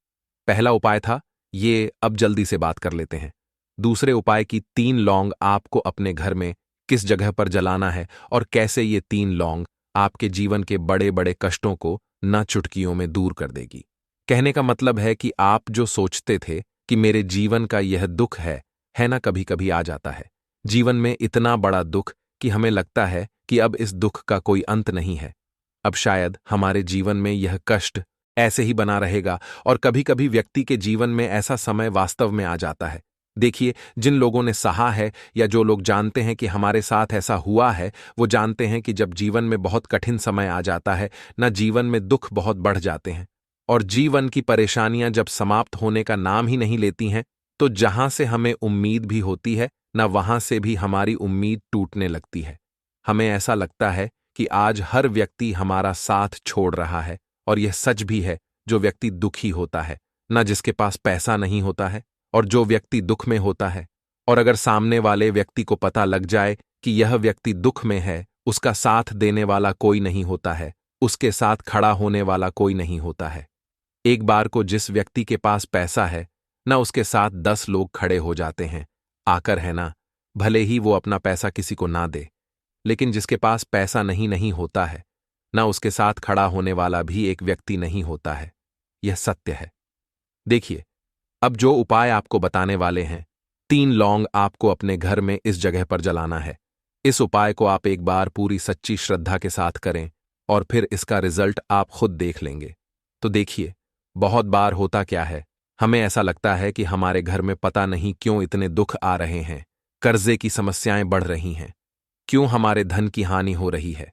पहला उपाय था ये, अब जल्दी से बात कर लेते हैं। दूसरे उपाय की 3 लौंग आपको अपने घर में किस जगह पर जलाना है और कैसे ये 3 लौंग आपके जीवन के बड़े बड़े कष्टों को न चुटकियों में दूर कर देगी। कहने का मतलब है कि आप जो सोचते थे कि मेरे जीवन का यह दुख है ना, कभी कभी आ जाता है जीवन में इतना बड़ा दुख कि हमें लगता है कि अब इस दुख का कोई अंत नहीं है, अब शायद हमारे जीवन में यह कष्ट ऐसे ही बना रहेगा। और कभी कभी व्यक्ति के जीवन में ऐसा समय वास्तव में आ जाता है। देखिए जिन लोगों ने सहा है या जो लोग जानते हैं कि हमारे साथ ऐसा हुआ है, वो जानते हैं कि जब जीवन में बहुत कठिन समय आ जाता है ना, जीवन में दुख बहुत बढ़ जाते हैं और जीवन की परेशानियां जब समाप्त होने का नाम ही नहीं लेती हैं, तो जहां से हमें उम्मीद भी होती है ना, वहां से भी हमारी उम्मीद टूटने लगती है। हमें ऐसा लगता है कि आज हर व्यक्ति हमारा साथ छोड़ रहा है और यह सच भी है। जो व्यक्ति दुखी होता है ना, जिसके पास पैसा नहीं होता है, और जो व्यक्ति दुख में होता है, और अगर सामने वाले व्यक्ति को पता लग जाए कि यह व्यक्ति दुख में है, उसका साथ देने वाला कोई नहीं होता है, उसके साथ खड़ा होने वाला कोई नहीं होता है। एक बार को जिस व्यक्ति के पास पैसा है ना, उसके साथ 10 लोग खड़े हो जाते हैं आकर, है ना, भले ही वो अपना पैसा किसी को ना दे। लेकिन जिसके पास पैसा नहीं होता है ना, उसके साथ खड़ा होने वाला भी एक व्यक्ति नहीं होता है। यह सत्य है। देखिए अब जो उपाय आपको बताने वाले हैं, 3 लौंग आपको अपने घर में इस जगह पर जलाना है। इस उपाय को आप एक बार पूरी सच्ची श्रद्धा के साथ करें और फिर इसका रिजल्ट आप खुद देख लेंगे। तो देखिए बहुत बार होता क्या है, हमें ऐसा लगता है कि हमारे घर में पता नहीं क्यों इतने दुख आ रहे हैं, कर्जे की समस्याएं बढ़ रही हैं, क्यों हमारे धन की हानि हो रही है।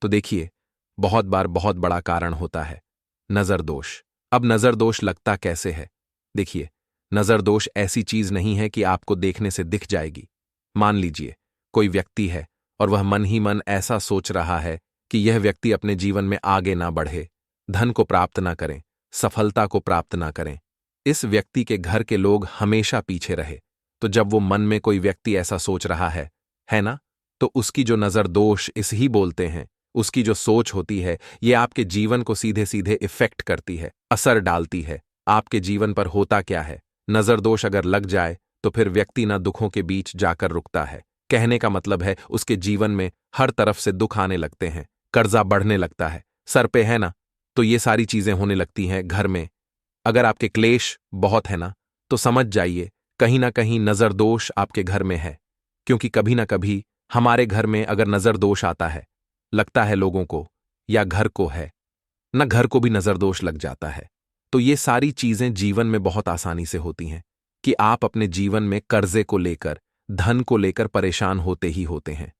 तो देखिए बहुत बार बहुत बड़ा कारण होता है नजर दोष। अब नजर दोष लगता कैसे है? देखिए नजर दोष ऐसी चीज नहीं है कि आपको देखने से दिख जाएगी। मान लीजिए कोई व्यक्ति है और वह मन ही मन ऐसा सोच रहा है कि यह व्यक्ति अपने जीवन में आगे ना बढ़े, धन को प्राप्त ना करें, सफलता को प्राप्त ना करें, इस व्यक्ति के घर के लोग हमेशा पीछे रहे। तो जब वो मन में कोई व्यक्ति ऐसा सोच रहा है ना, तो उसकी जो नज़र दोष इस ही बोलते हैं, उसकी जो सोच होती है ये आपके जीवन को सीधे सीधे इफेक्ट करती है, असर डालती है। आपके जीवन पर होता क्या है, नज़र दोष अगर लग जाए तो फिर व्यक्ति ना दुखों के बीच जाकर रुकता है। कहने का मतलब है उसके जीवन में हर तरफ से दुख आने लगते हैं, कर्जा बढ़ने लगता है, सर पे है ना, तो ये सारी चीजें होने लगती हैं घर में। अगर आपके क्लेश बहुत है ना, तो समझ जाइए कहीं ना कहीं नजर दोष आपके घर में है। क्योंकि कभी ना कभी हमारे घर में अगर नजर दोष आता है, लगता है लोगों को या घर को है ना, घर को भी नजर दोष लग जाता है। तो ये सारी चीजें जीवन में बहुत आसानी से होती हैं कि आप अपने जीवन में कर्जे को लेकर, धन को लेकर परेशान होते ही होते हैं।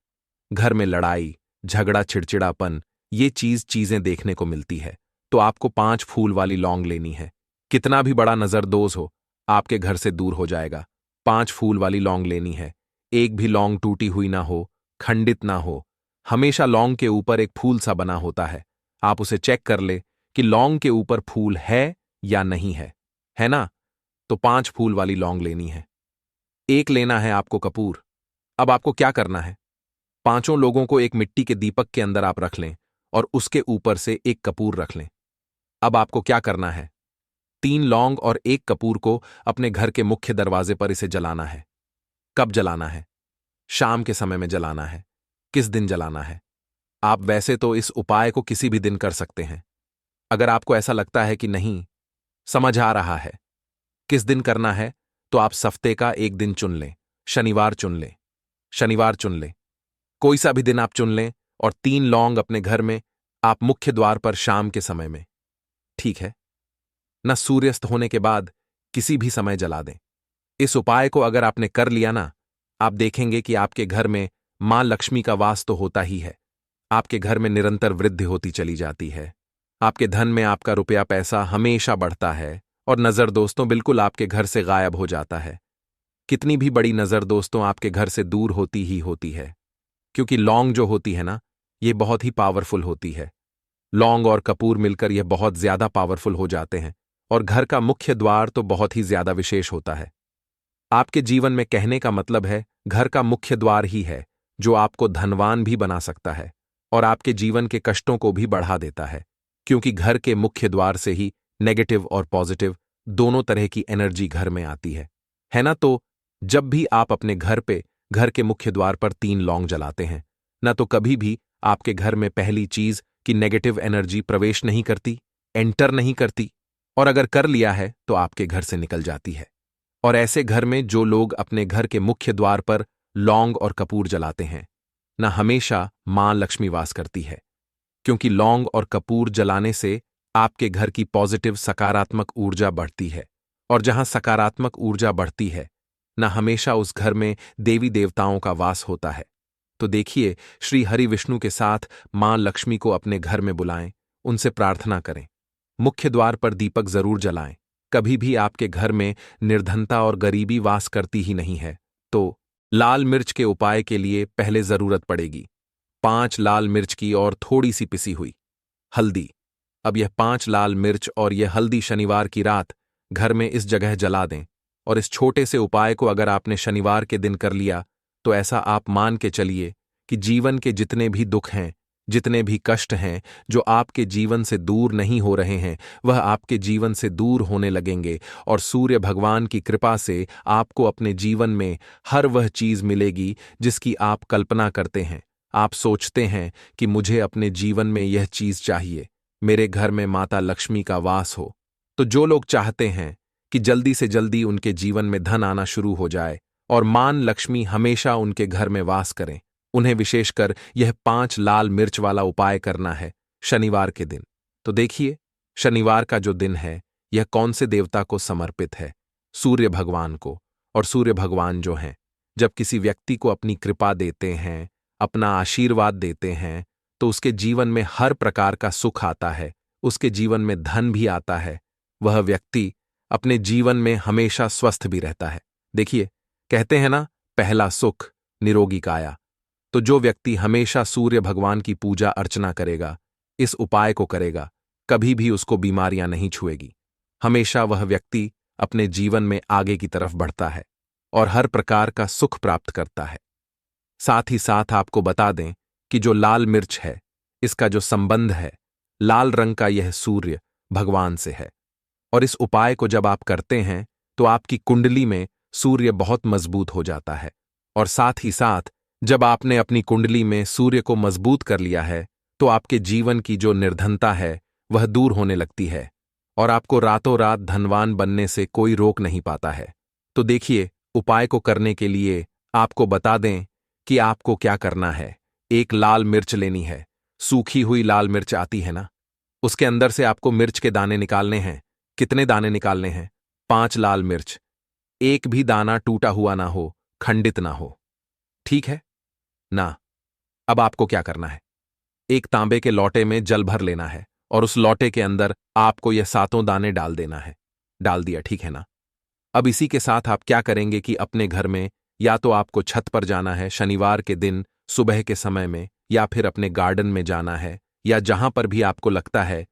घर में लड़ाई, झगड़ा, चिड़चिड़ापन, ये चीजें देखने को मिलती है। तो आपको 5 फूल वाली लौंग लेनी है। कितना भी बड़ा नजरदोज हो, आपके घर से दूर हो जाएगा। 5 फूल वाली लौंग लेनी है। एक भी लौंग टूटी हुई ना हो, खंडित ना हो। हमेशा लौंग के ऊपर एक फूल सा बना होता है। आप उसे चेक कर ले कि लौंग के ऊपर फूल है या नहीं है ना? तो 5 फूल वाली लौंग लेनी है। एक लेना है आपको कपूर। अब आपको क्या करना है, 5 लोगों को एक मिट्टी के दीपक के अंदर आप रख लें और उसके ऊपर से एक कपूर रख लें। अब आपको क्या करना है, 3 लौंग और एक कपूर को अपने घर के मुख्य दरवाजे पर इसे जलाना है। कब जलाना है? शाम के समय में जलाना है। किस दिन जलाना है? आप वैसे तो इस उपाय को किसी भी दिन कर सकते हैं। अगर आपको ऐसा लगता है कि नहीं समझ आ रहा है किस दिन करना है, तो आप हफ्ते का एक दिन चुन लें। शनिवार चुन लें, शनिवार चुन लें, कोई सा भी दिन आप चुन लें और 3 लौंग अपने घर में आप मुख्य द्वार पर शाम के समय में, ठीक है ना, सूर्यास्त होने के बाद किसी भी समय जला दें। इस उपाय को अगर आपने कर लिया ना, आप देखेंगे कि आपके घर में मां लक्ष्मी का वास तो होता ही है। आपके घर में निरंतर वृद्धि होती चली जाती है। आपके धन में आपका रुपया पैसा हमेशा बढ़ता है और नजर दोस्तों बिल्कुल आपके घर से गायब हो जाता है। कितनी भी बड़ी नजर दोस्तों आपके घर से दूर होती ही होती है। क्योंकि लौंग जो होती है ना, ये बहुत ही पावरफुल होती है। लौंग और कपूर मिलकर यह बहुत ज्यादा पावरफुल हो जाते हैं और घर का मुख्य द्वार तो बहुत ही ज्यादा विशेष होता है। आपके जीवन में कहने का मतलब है घर का मुख्य द्वार ही है जो आपको धनवान भी बना सकता है और आपके जीवन के कष्टों को भी बढ़ा देता है। क्योंकि घर के मुख्य द्वार से ही नेगेटिव और पॉजिटिव दोनों तरह की एनर्जी घर में आती है ना? तो जब भी आप अपने घर पे घर के मुख्य द्वार पर 3 लौंग जलाते हैं ना, तो कभी भी आपके घर में पहली चीज कि नेगेटिव एनर्जी प्रवेश नहीं करती, एंटर नहीं करती, और अगर कर लिया है तो आपके घर से निकल जाती है। और ऐसे घर में जो लोग अपने घर के मुख्य द्वार पर लौंग और कपूर जलाते हैं ना, हमेशा मां लक्ष्मी वास करती है। क्योंकि लौंग और कपूर जलाने से आपके घर की पॉजिटिव सकारात्मक ऊर्जा बढ़ती है और जहां सकारात्मक ऊर्जा बढ़ती है ना, हमेशा उस घर में देवी देवताओं का वास होता है। तो देखिए, श्री हरि विष्णु के साथ मां लक्ष्मी को अपने घर में बुलाएं, उनसे प्रार्थना करें, मुख्य द्वार पर दीपक जरूर जलाएं। कभी भी आपके घर में निर्धनता और गरीबी वास करती ही नहीं है। तो लाल मिर्च के उपाय के लिए पहले जरूरत पड़ेगी 5 लाल मिर्च की और थोड़ी सी पिसी हुई हल्दी। अब यह 5 लाल मिर्च और यह हल्दी शनिवार की रात घर में इस जगह जला दें। और इस छोटे से उपाय को अगर आपने शनिवार के दिन कर लिया, तो ऐसा आप मान के चलिए कि जीवन के जितने भी दुख हैं, जितने भी कष्ट हैं जो आपके जीवन से दूर नहीं हो रहे हैं, वह आपके जीवन से दूर होने लगेंगे और सूर्य भगवान की कृपा से आपको अपने जीवन में हर वह चीज मिलेगी जिसकी आप कल्पना करते हैं। आप सोचते हैं कि मुझे अपने जीवन में यह चीज चाहिए, मेरे घर में माता लक्ष्मी का वास हो। तो जो लोग चाहते हैं कि जल्दी से जल्दी उनके जीवन में धन आना शुरू हो जाए और मां लक्ष्मी हमेशा उनके घर में वास करें, उन्हें विशेषकर यह 5 लाल मिर्च वाला उपाय करना है शनिवार के दिन। तो देखिए, शनिवार का जो दिन है यह कौन से देवता को समर्पित है? सूर्य भगवान को। और सूर्य भगवान जो हैं, जब किसी व्यक्ति को अपनी कृपा देते हैं, अपना आशीर्वाद देते हैं, तो उसके जीवन में हर प्रकार का सुख आता है, उसके जीवन में धन भी आता है। वह व्यक्ति अपने जीवन में हमेशा स्वस्थ भी रहता है। देखिए, कहते हैं ना, पहला सुख निरोगी काया। तो जो व्यक्ति हमेशा सूर्य भगवान की पूजा अर्चना करेगा, इस उपाय को करेगा, कभी भी उसको बीमारियां नहीं छुएगी। हमेशा वह व्यक्ति अपने जीवन में आगे की तरफ बढ़ता है और हर प्रकार का सुख प्राप्त करता है। साथ ही साथ आपको बता दें कि जो लाल मिर्च है, इसका जो संबंध है, लाल रंग का यह सूर्य भगवान से है। और इस उपाय को जब आप करते हैं तो आपकी कुंडली में सूर्य बहुत मजबूत हो जाता है। और साथ ही साथ जब आपने अपनी कुंडली में सूर्य को मजबूत कर लिया है तो आपके जीवन की जो निर्धनता है वह दूर होने लगती है और आपको रातों रात धनवान बनने से कोई रोक नहीं पाता है। तो देखिए, उपाय को करने के लिए आपको बता दें कि आपको क्या करना है। एक लाल मिर्च लेनी है, सूखी हुई लाल मिर्च आती है ना, उसके अंदर से आपको मिर्च के दाने निकालने हैं। कितने दाने निकालने हैं? 5 लाल मिर्च। एक भी दाना टूटा हुआ ना हो, खंडित ना हो, ठीक है ना? अब आपको क्या करना है? एक तांबे के लोटे में जल भर लेना है और उस लोटे के अंदर आपको यह 7 दाने डाल देना है। डाल दिया, ठीक है ना? अब इसी के साथ आप क्या करेंगे कि अपने घर में या तो आपको छत पर जाना है शनिवार के दिन सुबह के समय में, या फिर अपने गार्डन में जाना है, या जहां पर भी आपको लगता है